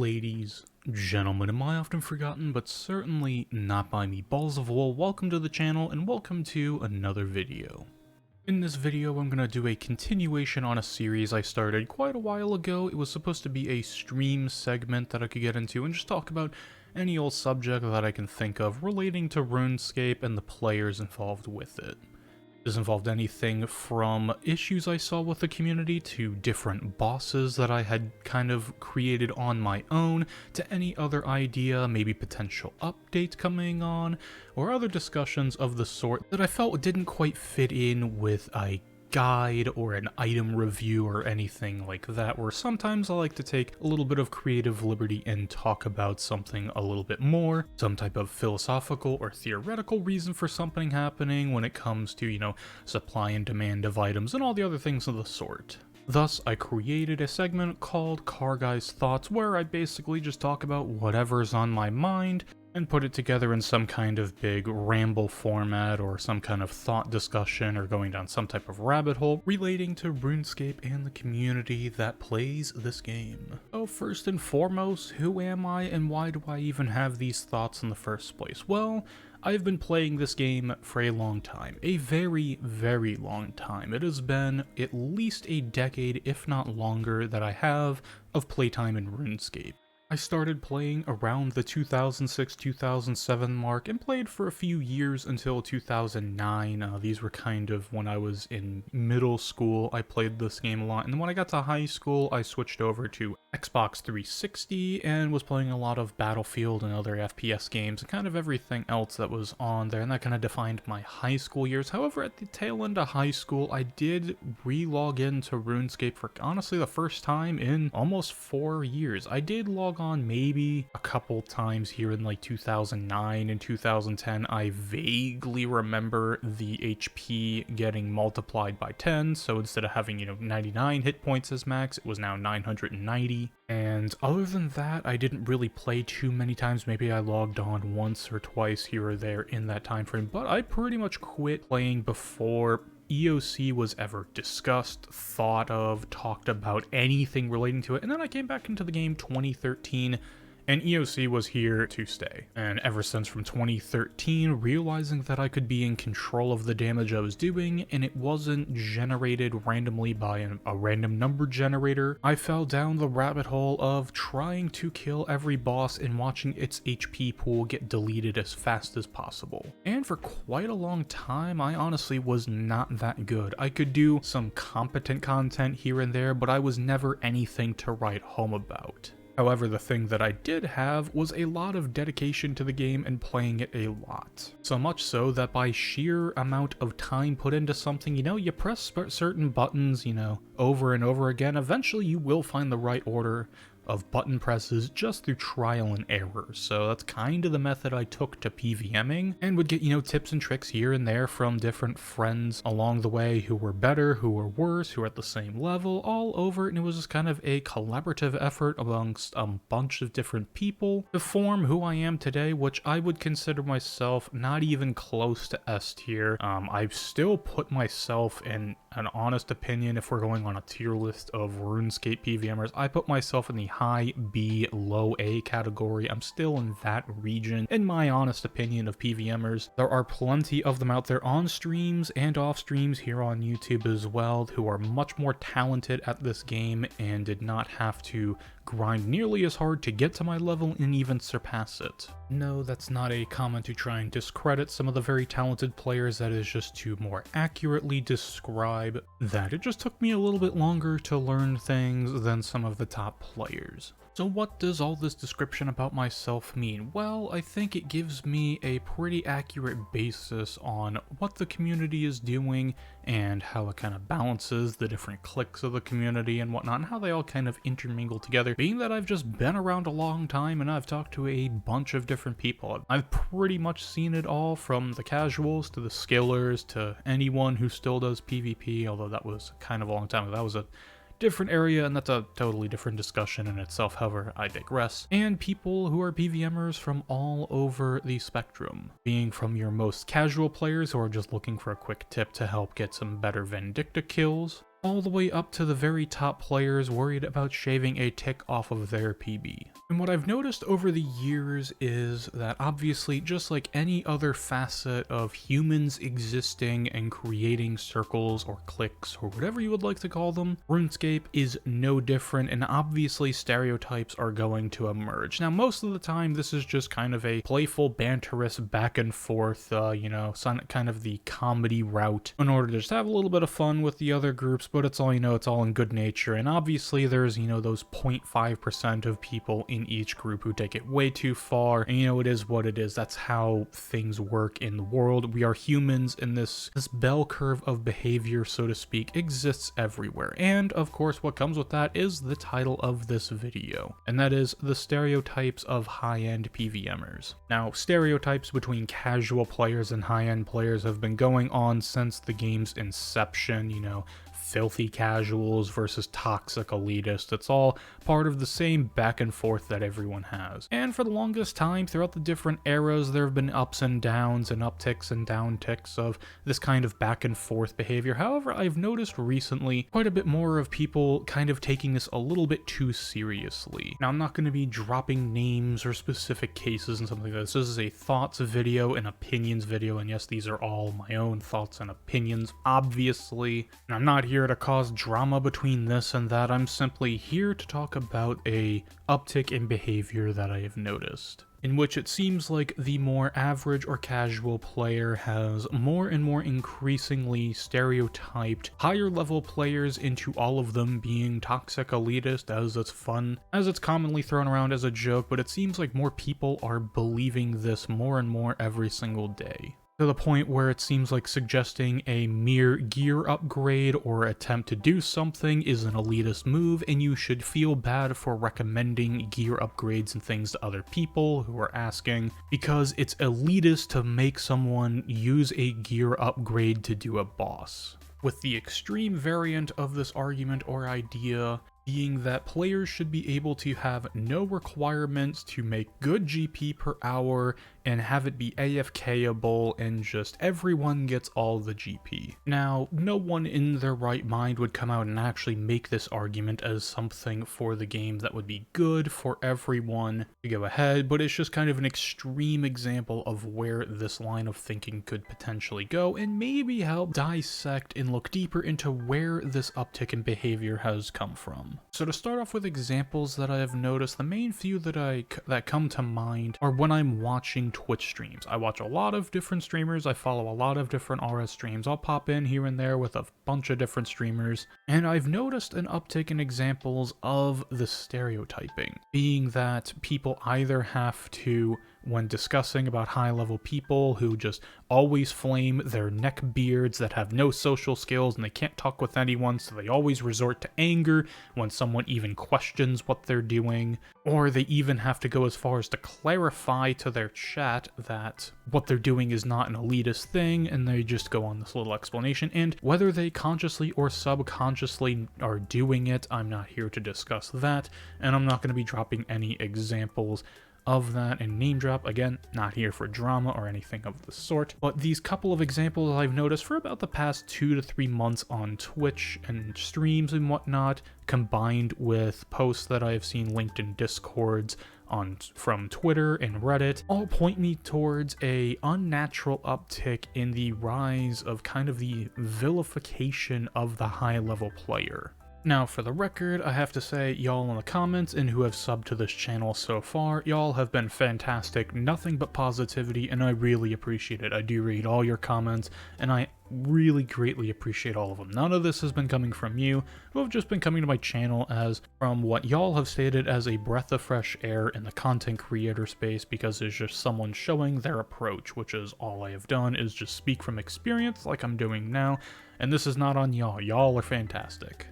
Ladies, gentlemen, and my often forgotten, but certainly not by me, balls of wool, welcome to the channel and welcome to another video. In this video, I'm going to do a continuation on a series I started quite a while ago. It was supposed to be a stream segment that I could get into and just talk about any old subject that I can think of relating to RuneScape and the players involved with it. This involved anything from issues I saw with the community to different bosses that I had kind of created on my own to any other idea, maybe potential updates coming on, or other discussions of the sort that I felt didn't quite fit in with a guide or an item review or anything like that, where sometimes I like to take a little bit of creative liberty and talk about something a little bit more, some type of philosophical or theoretical reason for something happening when it comes to, supply and demand of items and all the other things of the sort. Thus, I created a segment called Car Guy's Thoughts, where I basically just talk about whatever's on my mind and put it together in some kind of big ramble format or some kind of thought discussion or going down some type of rabbit hole relating to RuneScape and the community that plays this game. So first and foremost, who am I and why do I even have these thoughts in the first place? Well, I've been playing this game for a long time, a very, very long time. It has been at least a decade, if not longer, that I have of playtime in RuneScape. I started playing around the 2006-2007 mark and played for a few years until 2009. These were kind of when I was in middle school. I played this game a lot, and when I got to high school, I switched over to Xbox 360 and was playing a lot of Battlefield and other FPS games and kind of everything else that was on there, and that kind of defined my high school years. However, at the tail end of high school, I did re-log into RuneScape for honestly the first time in almost 4 years. I did log on maybe a couple times here in like 2009 and 2010. I vaguely remember the HP getting multiplied by 10, so instead of having 99 hit points as max, it was now 990. And other than that, I didn't really play too many times. Maybe I logged on once or twice here or there in that time frame, but I pretty much quit playing before EOC was ever discussed, thought of, talked about, anything relating to it. And then I came back into the game 2013, and EOC was here to stay. And ever since from 2013, realizing that I could be in control of the damage I was doing, and it wasn't generated randomly by a random number generator, I fell down the rabbit hole of trying to kill every boss and watching its HP pool get deleted as fast as possible. And for quite a long time, I honestly was not that good. I could do some competent content here and there, but I was never anything to write home about. However, the thing that I did have was a lot of dedication to the game and playing it a lot. So much so that by sheer amount of time put into something, you press certain buttons, over and over again, eventually you will find the right order of button presses just through trial and error. So that's kind of the method I took to PvMing, and would get, tips and tricks here and there from different friends along the way who were better, who were worse, who were at the same level, all over, and it was just kind of a collaborative effort amongst a bunch of different people to form who I am today, which I would consider myself not even close to S tier. I've still put myself in an honest opinion, if we're going on a tier list of RuneScape PvMers, I put myself in the high B, low A category. I'm still in that region, in my honest opinion, of PvMers. There are plenty of them out there on streams and off streams here on YouTube as well, who are much more talented at this game and did not have to grind nearly as hard to get to my level and even surpass it. No, that's not a comment to try and discredit some of the very talented players. That is just to more accurately describe that it just took me a little bit longer to learn things than some of the top players. So what does all this description about myself mean? Well, I think it gives me a pretty accurate basis on what the community is doing and how it kind of balances the different cliques of the community and whatnot, and how they all kind of intermingle together. Being that I've just been around a long time and I've talked to a bunch of different people, I've pretty much seen it all, from the casuals to the skillers to anyone who still does PvP, although that was kind of a long time ago. That was a different area, and that's a totally different discussion in itself. However, I digress. And people who are PvMers from all over the spectrum, being from your most casual players who are just looking for a quick tip to help get some better Vindicta kills, all the way up to the very top players worried about shaving a tick off of their PB. And what I've noticed over the years is that obviously, just like any other facet of humans existing and creating circles or cliques or whatever you would like to call them, RuneScape is no different, and obviously stereotypes are going to emerge. Now, most of the time, this is just kind of a playful, banterous back and forth, kind of the comedy route in order to just have a little bit of fun with the other groups, but it's all, it's all in good nature. And obviously there's, those 0.5% of people in each group who take it way too far, and it is what it is. That's how things work in the world. We are humans, and this bell curve of behavior, so to speak, exists everywhere. And of course, what comes with that is the title of this video, and that is the stereotypes of high-end PvMers. Now, stereotypes between casual players and high-end players have been going on since the game's inception, filthy casuals versus toxic elitists. It's all part of the same back and forth that everyone has. And for the longest time, throughout the different eras, there have been ups and downs and upticks and downticks of this kind of back and forth behavior. However, I've noticed recently quite a bit more of people kind of taking this a little bit too seriously. Now, I'm not going to be dropping names or specific cases and something like this. This is a thoughts video, an opinions video, and yes, these are all my own thoughts and opinions, obviously. And I'm not here to cause drama between this and that. I'm simply here to talk about a uptick in behavior that I have noticed, in which it seems like the more average or casual player has more and more increasingly stereotyped higher level players into all of them being toxic elitist, as it's fun, as it's commonly thrown around as a joke, but it seems like more people are believing this more and more every single day, to the point where it seems like suggesting a mere gear upgrade or attempt to do something is an elitist move, and you should feel bad for recommending gear upgrades and things to other people who are asking, because it's elitist to make someone use a gear upgrade to do a boss. With the extreme variant of this argument or idea being that players should be able to have no requirements to make good GP per hour and have it be AFKable, and just everyone gets all the GP. Now, no one in their right mind would come out and actually make this argument as something for the game that would be good for everyone to go ahead, but it's just kind of an extreme example of where this line of thinking could potentially go, and maybe help dissect and look deeper into where this uptick in behavior has come from. So to start off with examples that I have noticed, the main few that come to mind are when I'm watching Twitch streams. I watch a lot of different streamers, I follow a lot of different RS streams. I'll pop in here and there with a bunch of different streamers, and I've noticed an uptick in examples of the stereotyping, being that people either have to, when discussing about high-level people who just always flame their neck beards that have no social skills and they can't talk with anyone, so they always resort to anger when someone even questions what they're doing, or they even have to go as far as to clarify to their chat that what they're doing is not an elitist thing, and they just go on this little explanation. And whether they consciously or subconsciously are doing it, I'm not here to discuss that, and I'm not going to be dropping any examples of that and name drop. Again, not here for drama or anything of the sort, but these couple of examples I've noticed for about the past 2 to 3 months on Twitch and streams and whatnot, combined with posts that I've seen linked in Discords from Twitter and Reddit, all point me towards a unnatural uptick in the rise of kind of the vilification of the high-level player. Now, for the record, I have to say, y'all in the comments and who have subbed to this channel so far, y'all have been fantastic, nothing but positivity, and I really appreciate it. I do read all your comments, and I really greatly appreciate all of them. None of this has been coming from you, who have just been coming to my channel as from what y'all have stated as a breath of fresh air in the content creator space, because it's just someone showing their approach, which is all I have done, is just speak from experience like I'm doing now, and this is not on y'all. Y'all are fantastic.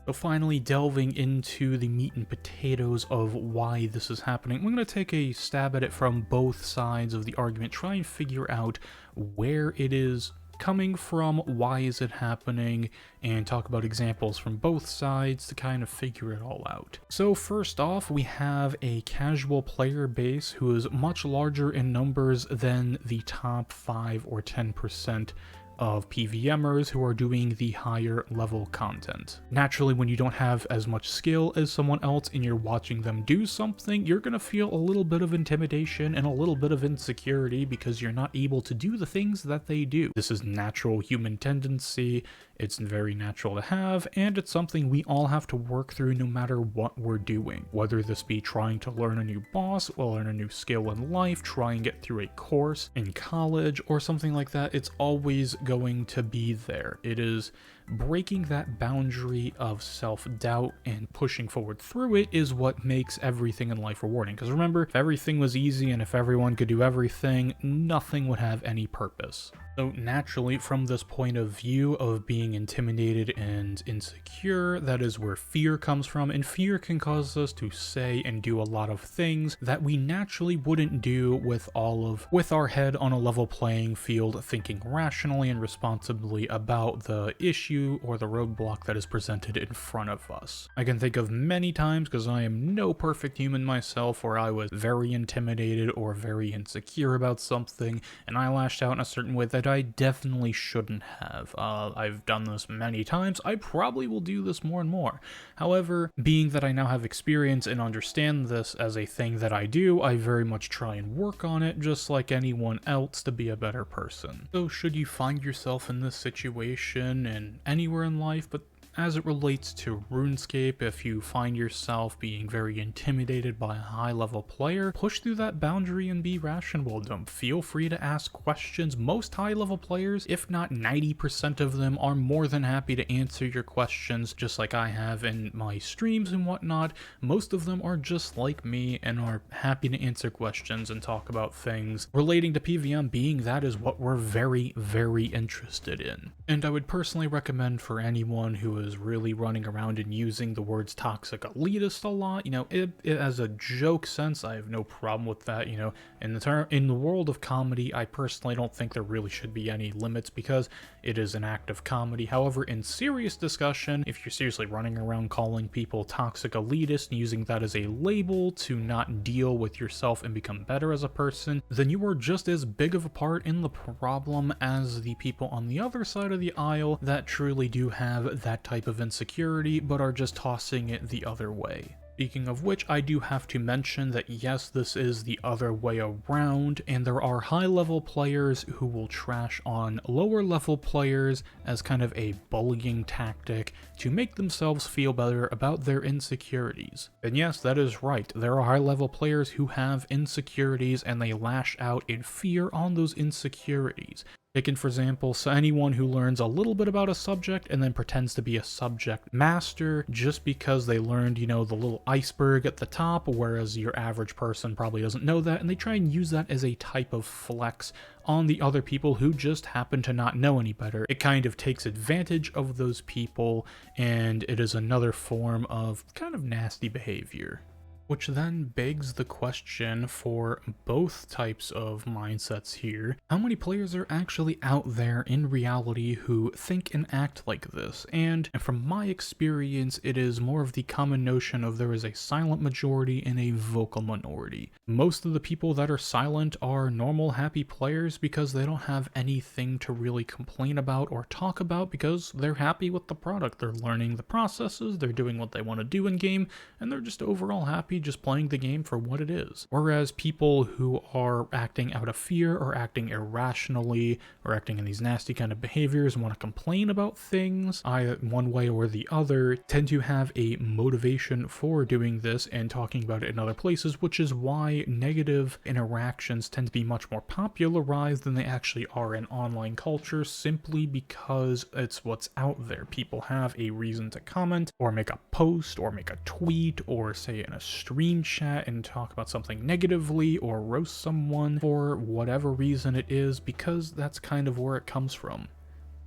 So finally, delving into the meat and potatoes of why this is happening, we're going to take a stab at it from both sides of the argument, try and figure out where it is coming from, why is it happening, and talk about examples from both sides to kind of figure it all out. So first off, we have a casual player base who is much larger in numbers than the top 5 or 10% of PvMers who are doing the higher level content. Naturally, when you don't have as much skill as someone else and you're watching them do something, you're gonna feel a little bit of intimidation and a little bit of insecurity because you're not able to do the things that they do. This is natural human tendency. It's very natural to have, and it's something we all have to work through no matter what we're doing. Whether this be trying to learn a new boss, or learn a new skill in life, try and get through a course in college, or something like that, it's always going to be there. It is breaking that boundary of self-doubt and pushing forward through it is what makes everything in life rewarding. Because remember, if everything was easy and if everyone could do everything, nothing would have any purpose. So naturally, from this point of view of being intimidated and insecure, that is where fear comes from, and fear can cause us to say and do a lot of things that we naturally wouldn't do with our head on a level playing field, thinking rationally and responsibly about the issue or the roadblock that is presented in front of us. I can think of many times, because I am no perfect human myself, where I was very intimidated or very insecure about something, and I lashed out in a certain way that I definitely shouldn't have. I've done this many times. I probably will do this more and more. However, being that I now have experience and understand this as a thing that I do, I very much try and work on it just like anyone else to be a better person. So should you find yourself in this situation and anywhere in life, but as it relates to RuneScape, if you find yourself being very intimidated by a high-level player, push through that boundary and be rational with them. Feel free to ask questions. Most high-level players, if not 90% of them, are more than happy to answer your questions, just like I have in my streams and whatnot. Most of them are just like me and are happy to answer questions and talk about things relating to PvM, being that is what we're very, very interested in. And I would personally recommend for anyone who is really running around and using the words toxic elitist a lot, it as a joke sense, I have no problem with that. In the world of comedy, I personally don't think there really should be any limits because it is an act of comedy. However, in serious discussion, if you're seriously running around calling people toxic elitist and using that as a label to not deal with yourself and become better as a person, then you are just as big of a part in the problem as the people on the other side of the aisle that truly do have that type of insecurity but are just tossing it the other way. Speaking of which, I do have to mention that yes, this is the other way around, and there are high-level players who will trash on lower-level players as kind of a bullying tactic to make themselves feel better about their insecurities. And yes, that is right, there are high-level players who have insecurities and they lash out in fear on those insecurities. Taken for example, so anyone who learns a little bit about a subject and then pretends to be a subject master just because they learned, the little iceberg at the top, whereas your average person probably doesn't know that, and they try and use that as a type of flex on the other people who just happen to not know any better. It kind of takes advantage of those people, and it is another form of kind of nasty behavior. Which then begs the question for both types of mindsets here. How many players are actually out there in reality who think and act like this? And from my experience, it is more of the common notion of there is a silent majority and a vocal minority. Most of the people that are silent are normal, happy players because they don't have anything to really complain about or talk about because they're happy with the product. They're learning the processes, they're doing what they want to do in game, and they're just overall happy just playing the game for what it is. Whereas people who are acting out of fear or acting irrationally or acting in these nasty kind of behaviors and want to complain about things either one way or the other tend to have a motivation for doing this and talking about it in other places, which is why negative interactions tend to be much more popularized than they actually are in online culture, simply because it's what's out there. People have a reason to comment or make a post or make a tweet or say in a stream chat and talk about something negatively or roast someone for whatever reason it is, because that's kind of where it comes from.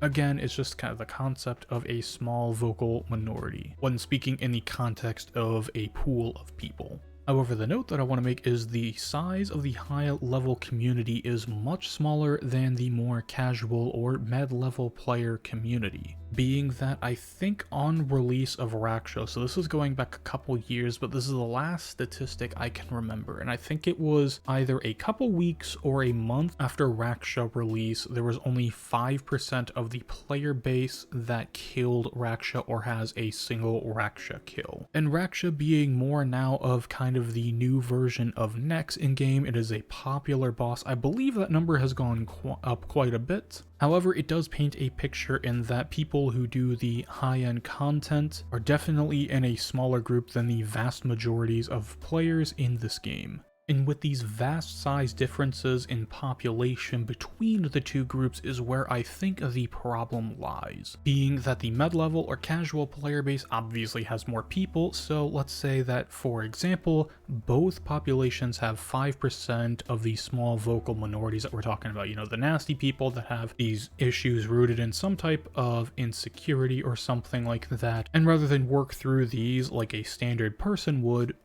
Again, it's just kind of the concept of a small vocal minority when speaking in the context of a pool of people. However, the note that I want to make is the size of the high-level community is much smaller than the more casual or mid-level player community. being that I think on release of Raksha, so this was going back a couple years, but this is the last statistic I can remember, and I think it was either a couple weeks or a month after Raksha release, there was only 5% of the player base that killed Raksha or has a single Raksha kill. And Raksha being more now of kind of the new version of Nex in-game, it is a popular boss. I believe that number has gone up quite a bit. However, it does paint a picture in that people who do the high-end content are definitely in a smaller group than the vast majorities of players in this game. And with these vast size differences in population between the two groups is where I think the problem lies. Being that the mid-level or casual player base obviously has more people, so let's say that, for example, both populations have 5% of the small vocal minorities that we're talking about, you know, the nasty people that have these issues rooted in some type of insecurity or something like that, and rather than work through these like a standard person would,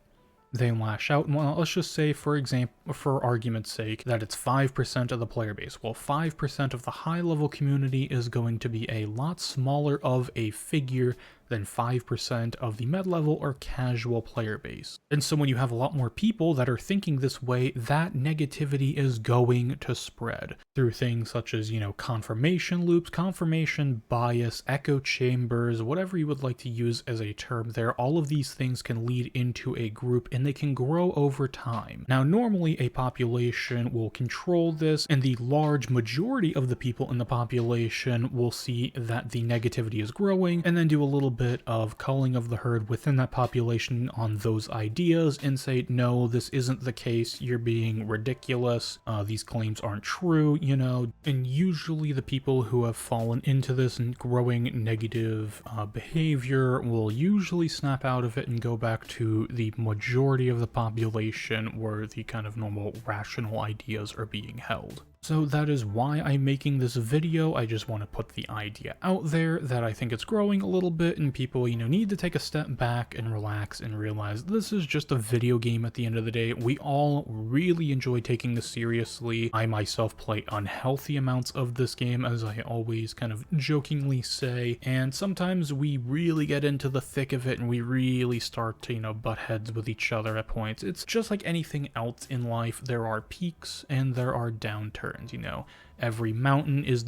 they lash out. And well, let's just say, for example, for argument's sake, that it's 5% of the player base. Well, 5% of the high-level community is going to be a lot smaller of a figure than 5% of the mid-level or casual player base. And so when you have a lot more people that are thinking this way, that negativity is going to spread through things such as, you know, confirmation loops, confirmation bias, echo chambers, whatever you would like to use as a term there. All of these things can lead into a group and they can grow over time. Now, normally a population will control this, and the large majority of the people in the population will see that the negativity is growing and then do a little bit of culling of the herd within that population on those ideas and say, no, this isn't the case, you're being ridiculous, these claims aren't true, you know. And usually the people who have fallen into this and growing negative behavior will usually snap out of it and go back to the majority of the population where the kind of normal rational ideas are being held. So that is why I'm making this video. I just want to put the idea out there that I think it's growing a little bit and people, you know, need to take a step back and relax and realize this is just a video game at the end of the day. We all really enjoy taking this seriously. I myself play unhealthy amounts of this game, as I always kind of jokingly say, and sometimes we really get into the thick of it and we really start to, you know, butt heads with each other at points. It's just like anything else in life. There are peaks and there are downturns. You know, every mountain is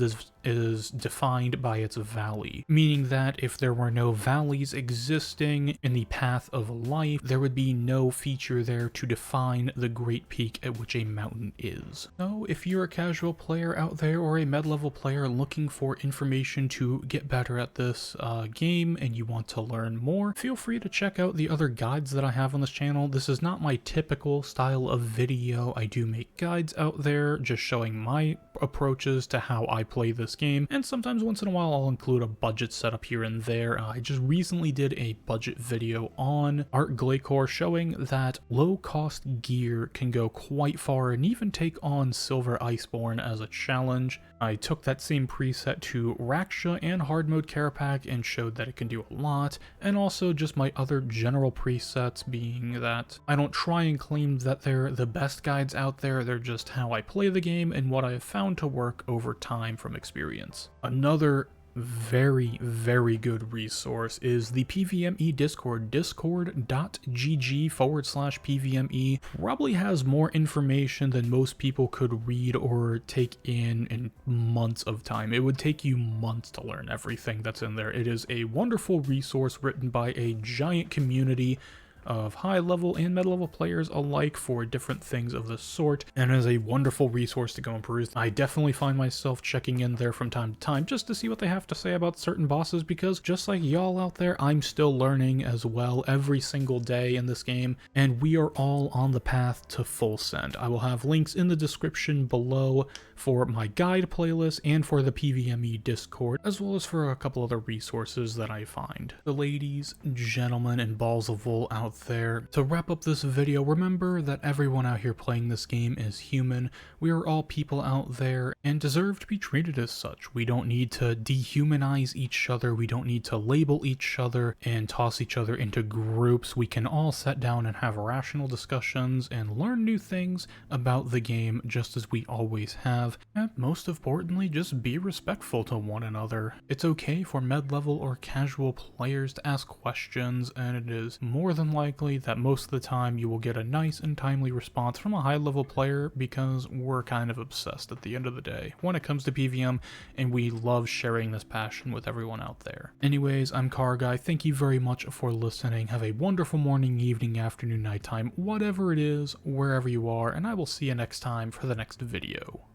defined by its valley, meaning that if there were no valleys existing in the path of life, there would be no feature there to define the great peak at which a mountain is. So if you're a casual player out there or a mid-level player looking for information to get better at this game and you want to learn more, feel free to check out the other guides that I have on this channel. This is not my typical style of video. I do make guides out there just showing my approaches to how I play this game, and sometimes once in a while I'll include a budget setup here and there. I just recently did a budget video on Art Glacore showing that low-cost gear can go quite far and even take on Silver Iceborne as a challenge. I took that same preset to Raksha and Hard Mode Carapac and showed that it can do a lot, and also just my other general presets, being that I don't try and claim that they're the best guides out there, they're just how I play the game and what I have found to work over time from experience. Another very, very good resource is the PvMe Discord. discord.gg/PvMe probably has more information than most people could read or take in months of time. It would take you months to learn everything that's in there. It is a wonderful resource written by a giant community of high-level and mid-level players alike for different things of this sort, and is a wonderful resource to go and peruse. I definitely find myself checking in there from time to time just to see what they have to say about certain bosses, because just like y'all out there, I'm still learning as well every single day in this game, and we are all on the path to full send. I will have links in the description below for my guide playlist and for the PvMe Discord, as well as for a couple other resources that I find. The ladies, gentlemen, and balls of wool out out there. To wrap up this video, remember that everyone out here playing this game is human. We are all people out there and deserve to be treated as such. We don't need to dehumanize each other. We don't need to label each other and toss each other into groups. We can all sit down and have rational discussions and learn new things about the game just as we always have. And most importantly, just be respectful to one another. It's okay for mid-level or casual players to ask questions, and it is more than likely that most of the time you will get a nice and timely response from a high-level player, because we're kind of obsessed at the end of the day when it comes to PvM, and we love sharing this passion with everyone out there. Anyways, I'm Car Guy. Thank you very much for listening. Have a wonderful morning, evening, afternoon, nighttime, whatever it is, wherever you are, and I will see you next time for the next video.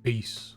Peace.